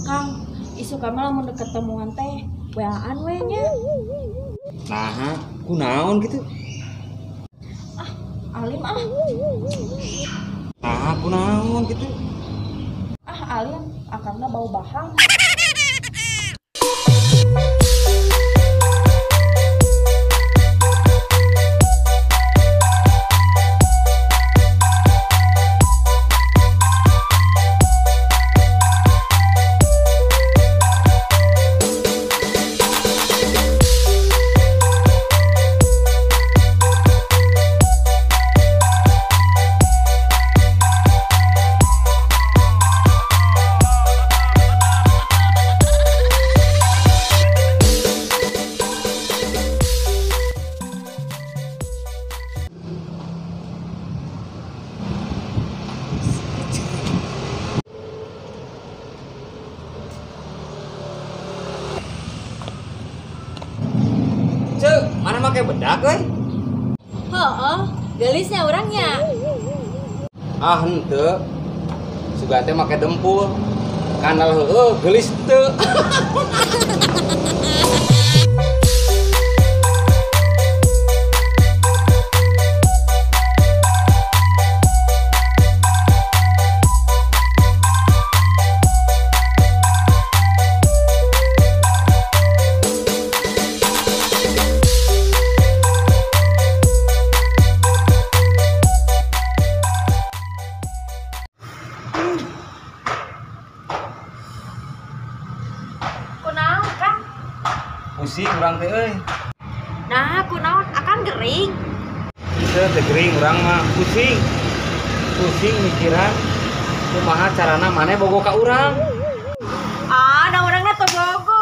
Kang, isu kami lamun deket temuan teh weaan we nya. Nah, kunaon gitu. Alim ah. Nah, kunaon gitu. Alim akarna bau bahang. Cek, mana make bedak euy? Heeh, gelisnya orangnya. Ah, henteu. Suga teh make dempul. Kanal heueuh geulis teu. Kunaon Kang? Pusing urang teh euy. Nah, kunaon akan gering. Teu teh gering urang mah pusing. Pusing mikiran kumaha carana maneh bogo ka urang. Da urangna teu bogo.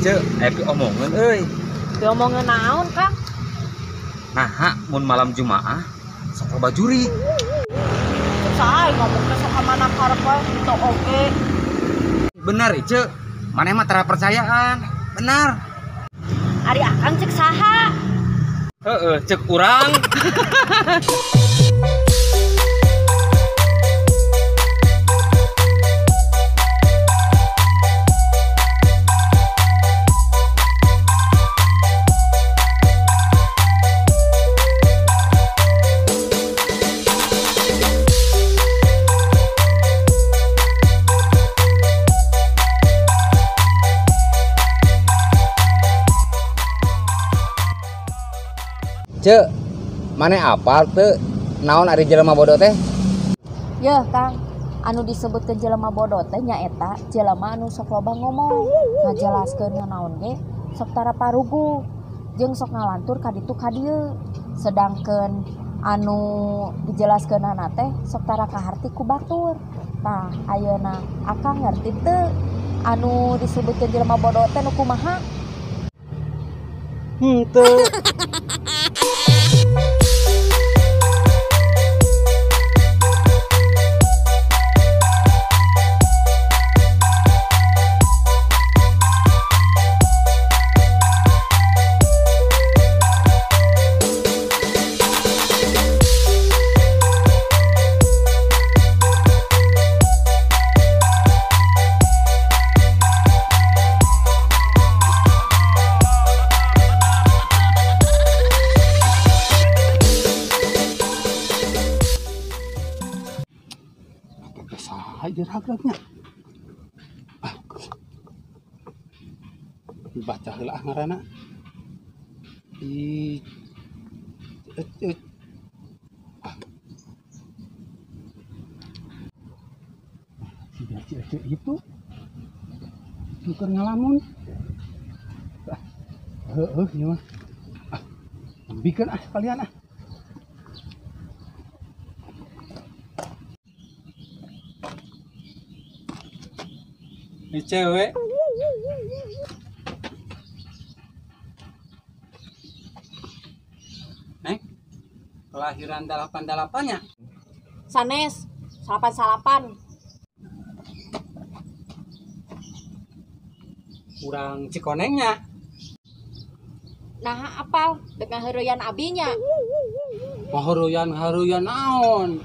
Cek, aya omongan euy. Diomongin naon Kang? Nah, mun malam Jumaah sok loba juri. Sae ngomong teh sok mana karep we teu oge. Bener Cek. Maneh mah tara percayaan. Benar. Ari akang cek saha? Heeh, cek urang. Cek, maneh apal teu naon ari jelema bodoh teh? Yeuh Kang, anu disebutkeun jelema bodoh teh nyaeta jelema anu sok loba ngomong, ngajelaskeun naon ge sok tara parugu, jeung sok ngalantur ka ditu ka dieu. Sedangkeun anu dijelaskeunana teh sok tara kaharti ku batur. Tah, ayeuna akang ngarti teu anu disebutkeun jelema bodoh teh nu kumaha? Henteu. Saha diragratnya. Baca heula ngaranna. itu tuker ngalamun. Ieu mah. Bikin kalian. Ini cewek. Neng, kelahiran 88-nya. Sanes, salapan. Kurang Cikonengnya. Nah apal dengan heureyan abinya. Haruyan naon.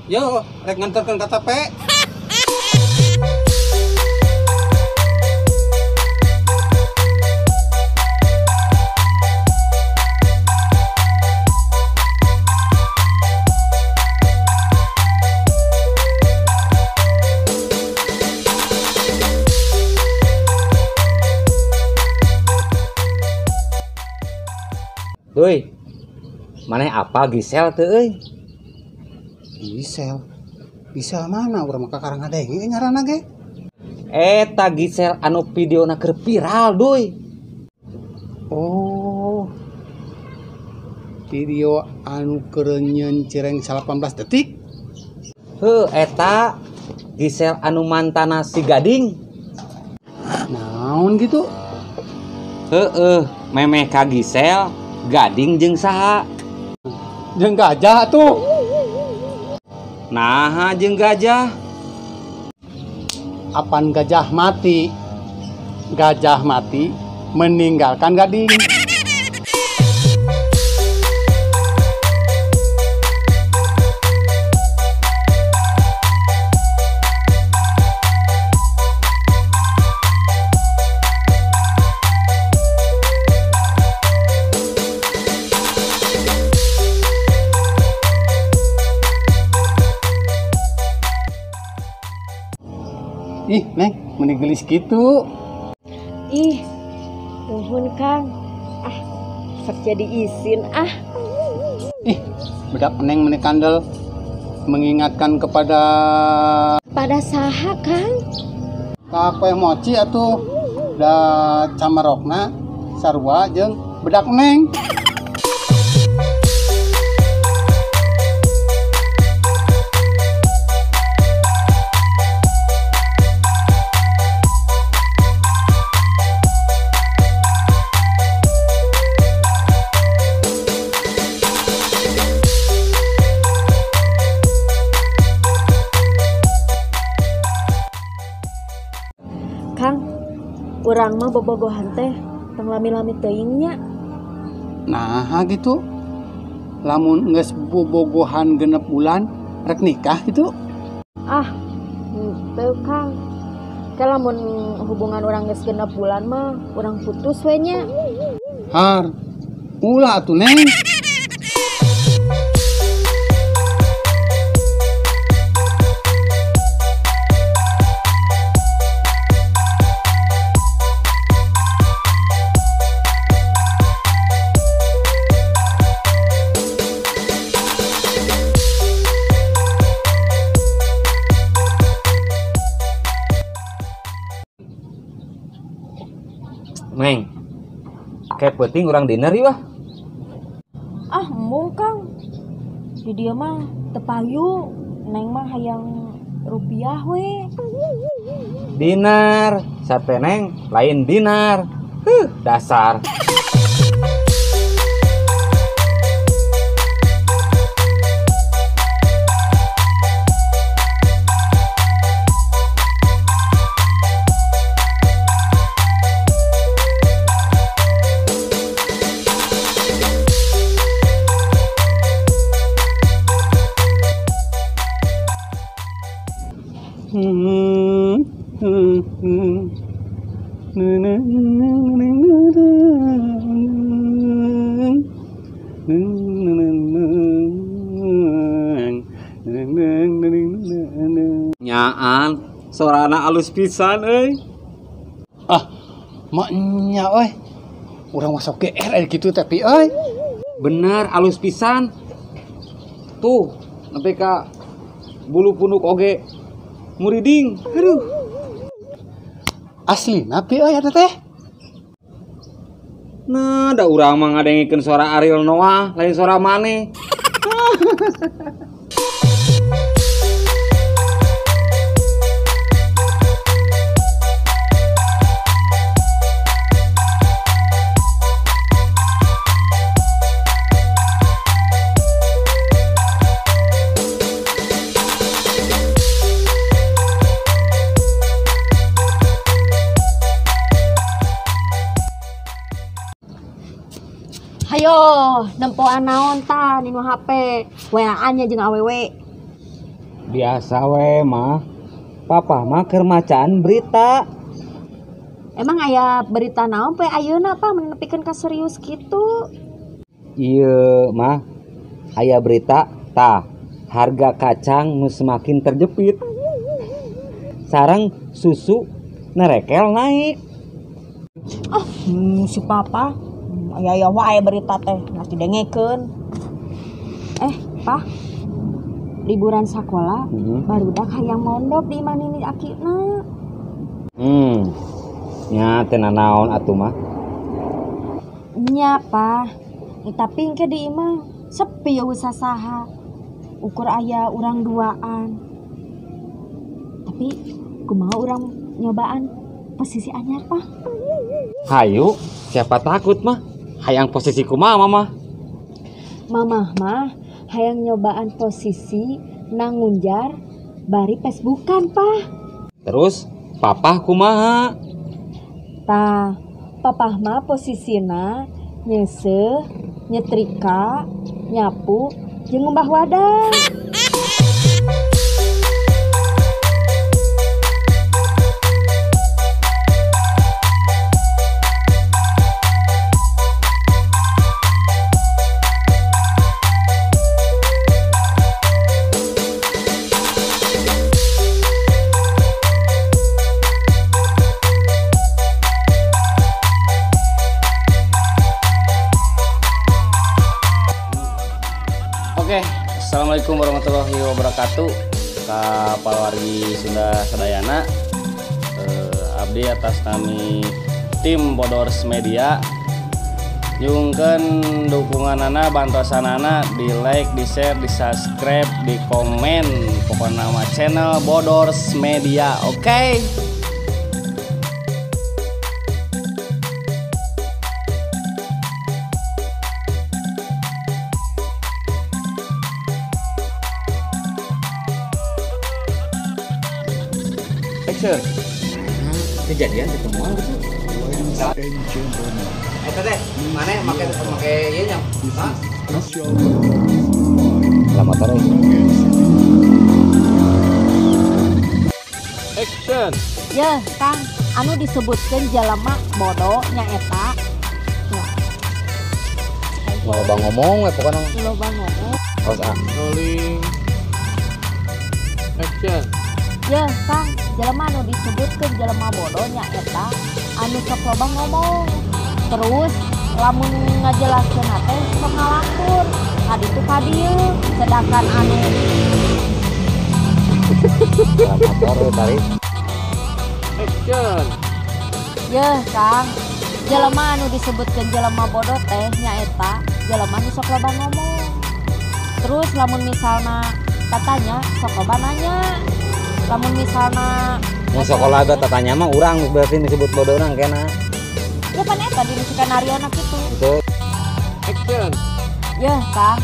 Yo, rek nganterkeun KTP. Doi, maneh apa Gisel teu euy? Gisel mana urang mah kakarang ngadenge ngaranna ge. Eta Gisel anu videona keur viral doi. Oh. Video anu kerenyeun cireng 18 detik. Eta Gisel anu mantana si Gading. Naon gitu? Memeh ka Gisel, Gading jeung saha? Jeung gajah tuh. Nah, jeung gajah. Apan gajah mati? Gajah mati meninggalkan Gading. Ih, Neng, mending gelis gitu. Ih, nuhun Kang. Sok jadi isin Ih, bedak Neng menik kandel mengingatkan kepada pada saha Kang? Kue mochi atuh da camarokna sarua jeung bedak Neng. Kang, urang mah bobogohan teh teng lami-lami teuingnya. Nah gitu. Lamun geus bobogohan 6 bulan rek nikah gitu. Teu Kang. Ke lamun hubungan urang geus 6 bulan mah urang putus we nya. Har. Ulah atuh Neng. Neng, kayak penting orang dinner yuk. Embung Kang. Di dia mah tepayu, Neng mah hayang rupiah we. Dinar, sate Neng, lain dinar. Dasar. Nyaan, sorana alus pisan euy. Maknya euy. Urang masuk GR gitu tapi euy. Bener alus pisan. Tuh, nepi ka bulu punuk oge. muriding. Aduh. Asli napi ya teh. Nah, da urang mah ngadengikeun suara Ariel Noah, lain suara maneh. Hayo, nempoan naon ta dinu HP, WA-an nya jeung awewe. Biasa we mah. Papa mah keur macaan berita. Emang aya berita naon pe ayeuna pa mun nepikeun ka serius kitu? Ieu mah aya berita tah harga kacang nu semakin terjepit. Sareng susu nerekel naik. Si papa aya wae berita teh nasi dengekeun. Pa, liburan sekolah barudak hayang mondok di imah nini akina. Nya teh naon atuh mah? Nya pa, tapi engke di imah sepi usah saha. Ukur aya urang duaan. Tapi kumaha urang nyobaan posisi anyar pa? Hayu, siapa takut mah? Hayang posisi kumaha mama? Mamah mah hayang nyobaan posisi nangunjar bari Facebookan pa. Terus papa kumaha? Tah, papah mah posisina nyeseh, nyetrika, nyapu, jeung ngembah wadah. Oke, assalamualaikum warahmatullahi wabarakatuh. Ka pawargi Sunda Sadayana, abdi atas nami tim Bodors Media. Nyungkeun dukunganana, bantosanana di like, di share, di subscribe, di komen. Pokoknya nama channel Bodors Media. Oke. Action. Kejadian ketemuan gitu. Eta teh, mana make ieu nya? Hah? Lah motor euy. Action. Ya, Kang, anu disebutkeun jalema bodoh nya eta. Loba ngomong we pokona. Loba ngomong. Rolling. Action. Ya, Kang, jelema anu disebutkeun jelema bodoh nya eta anu sok loba ngomong. Terus lamun ngajelaskeun teh sok ngalakur. Tadi tuh ka dieu, sedangkan anu Motor tadi. Action. ya, Kang, jelema anu disebutkeun jelema bodoh teh nya eta jelema anu sok loba ngomong. Terus lamun misalna katanya sok loba nanya. Lamun misalna Yang sekolah ada tatanya mah urang berarti disebut bodoh urang kena. ya pan eta di skenario na kitu. Betul. Action. Ya, Kang,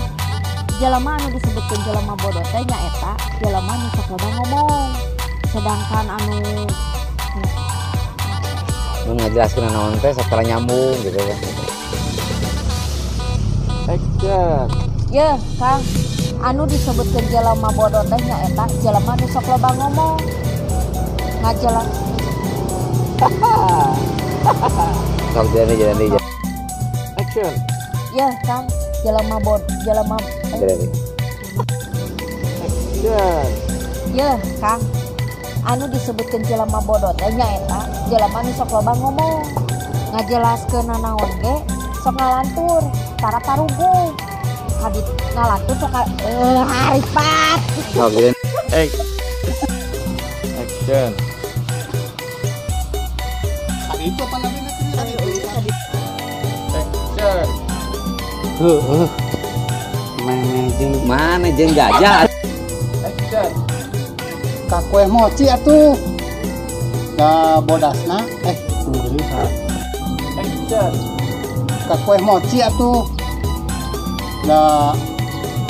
jelema anu disebutkeun jelema bodoh teh nya eta jelema anu sok loba ngomong. Sedangkan anu Nu ngajelaskeun naon teh sakala nyambung gitu kan. Action. ya, Kang, anu disebutkeun jelema bodoh teh nya eta jelema anu sok loba ngomong. Ngajelas Sok jadi. Action. ya, Kang, jelema Jadi. Action. ya, Kang, anu disebutkeun jelema bodoh teh nya eta jelema anu sok loba ngomong. Ngajelaskeun nanaon ge sok ngalantur tara parugu. Hadit ngalantur sok haripat. Sok jadi. Action. Tadi itu apa namanya? Action. Mana jeung gajah? Action. Ka kue mochi atuh. Da bodasna tunggu lihat. Action. Ka kue mochi atuh. Da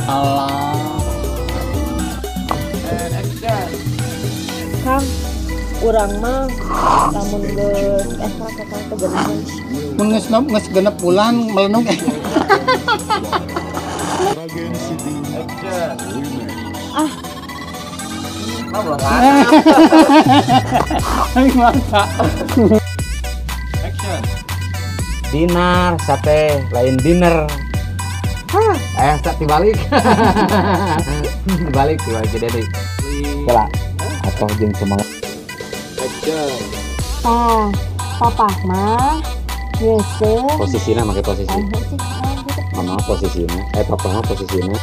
alah. And action. Kang, urang mah lamun geus kakak tegenan. Mun geus genep bulan melenung Action. Action. Dinar sate lain dinner. Dibalik. dibalik jadi deh. Kela. Atau jeung semangat. Action. Papa mah nyeuseun. Posisinya pakai posisi. Mama posisinya. Papa mah posisinya.